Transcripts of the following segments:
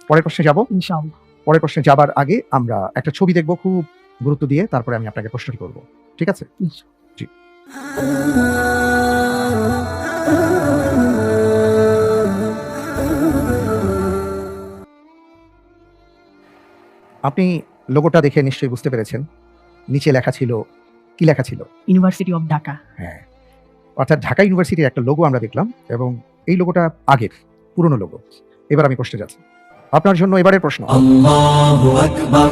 পরের প্রশ্নে যাব। ইনশাআল্লাহ। পরের প্রশ্নে যাবার আগে আমরা একটা ছবি দেখব খুব গুরুত্ব দিয়ে, তারপরে আমি আপনাকে প্রশ্নটি করব। ঠিক আছে? জি। আপনি লোগোটা দেখে নিশ্চয়ই বুঝতে পেরেছেন। নিচে লেখা ছিল, কি লেখা ছিল? University of Dhaka. হ্যাঁ, অর্থাৎ ঢাকা ইউনিভার্সিটির একটা লোগো আমরা দেখলাম এবং এই লোগোটা আগের পুরনো লোগো। এবার আমি প্রশ্নে যাচ্ছি। আপনার জন্য এবারের প্রশ্ন, আল্লাহু আকবার।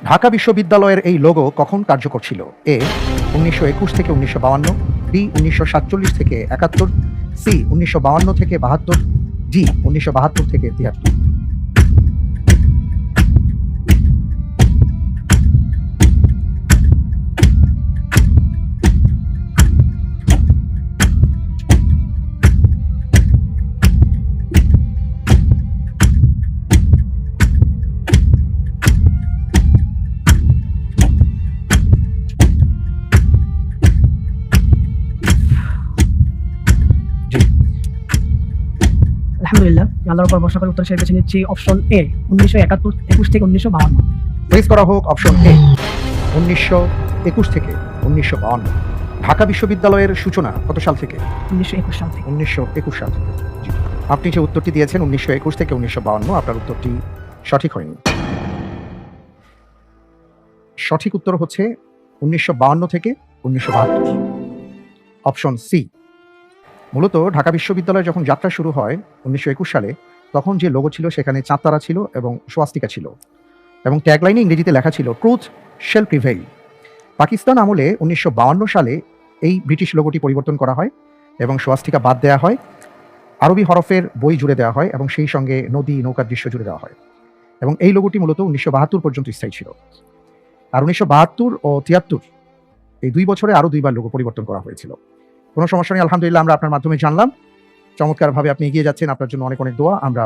ঢাকা বিশ্ববিদ্যালয়ের এই লোগো কখন কার্যকর ছিল? এ 1921 থেকে 1952, বি 1947 থেকে 71, সি 1952 থেকে 72, জি 1972 থেকে 73। জি, আলহামদুলিল্লাহ, আল্লাহর উপর ভরসা করে উত্তর হিসেবে বেছে নিচ্ছি অপশন এ 1971, 21 থেকে 1952। প্লেস করা হোক অপশন এ 1921 থেকে 1952। ঢাকা বিশ্ববিদ্যালয়ের সূচনা কত সাল থেকে? 1921 সাল থেকে। 1921 সাল থেকে। জি, আপনি যে উত্তরটি দিয়েছেন 1921 থেকে 1952, আপনার উত্তরটি সঠিক হয়নি। সঠিক উত্তর হচ্ছে 1952 থেকে 1972, অপশন সি। মূলত ঢাকা বিশ্ববিদ্যালয় যখন যাত্রা শুরু হয় 1921 সালে, তখন যে লোগো ছিল সেখানে চাঁদতারা ছিল এবং সোয়াস্তিকা ছিল এবং ট্যাগলাইনে ইংরেজিতে লেখা ছিল ট্রুথ শেল প্রিভেইল। পাকিস্তান আমলে 1952 সালে এই ব্রিটিশ লোগোটি পরিবর্তন করা হয় এবং সোয়াস্তিকা বাদ দেওয়া হয়, আরবি হরফের বই জুড়ে দেওয়া হয় এবং সেই সঙ্গে নদী নৌকার দৃশ্য জুড়ে দেওয়া হয় এবং এই লোগোটি মূলত 1972 পর্যন্ত স্থায়ী ছিল। আর 1972 ও 73 এই 2 বছরে আরও 2বার লোগো পরিবর্তন করা হয়েছিল। কোনো সমস্যা নেই, আলহামদুলিল্লাহ আমরা আপনার মাধ্যমে জানলাম। চমৎকারভাবে আপনি এগিয়ে যাচ্ছেন, আপনার জন্য অনেক অনেক দোয়া। আমরা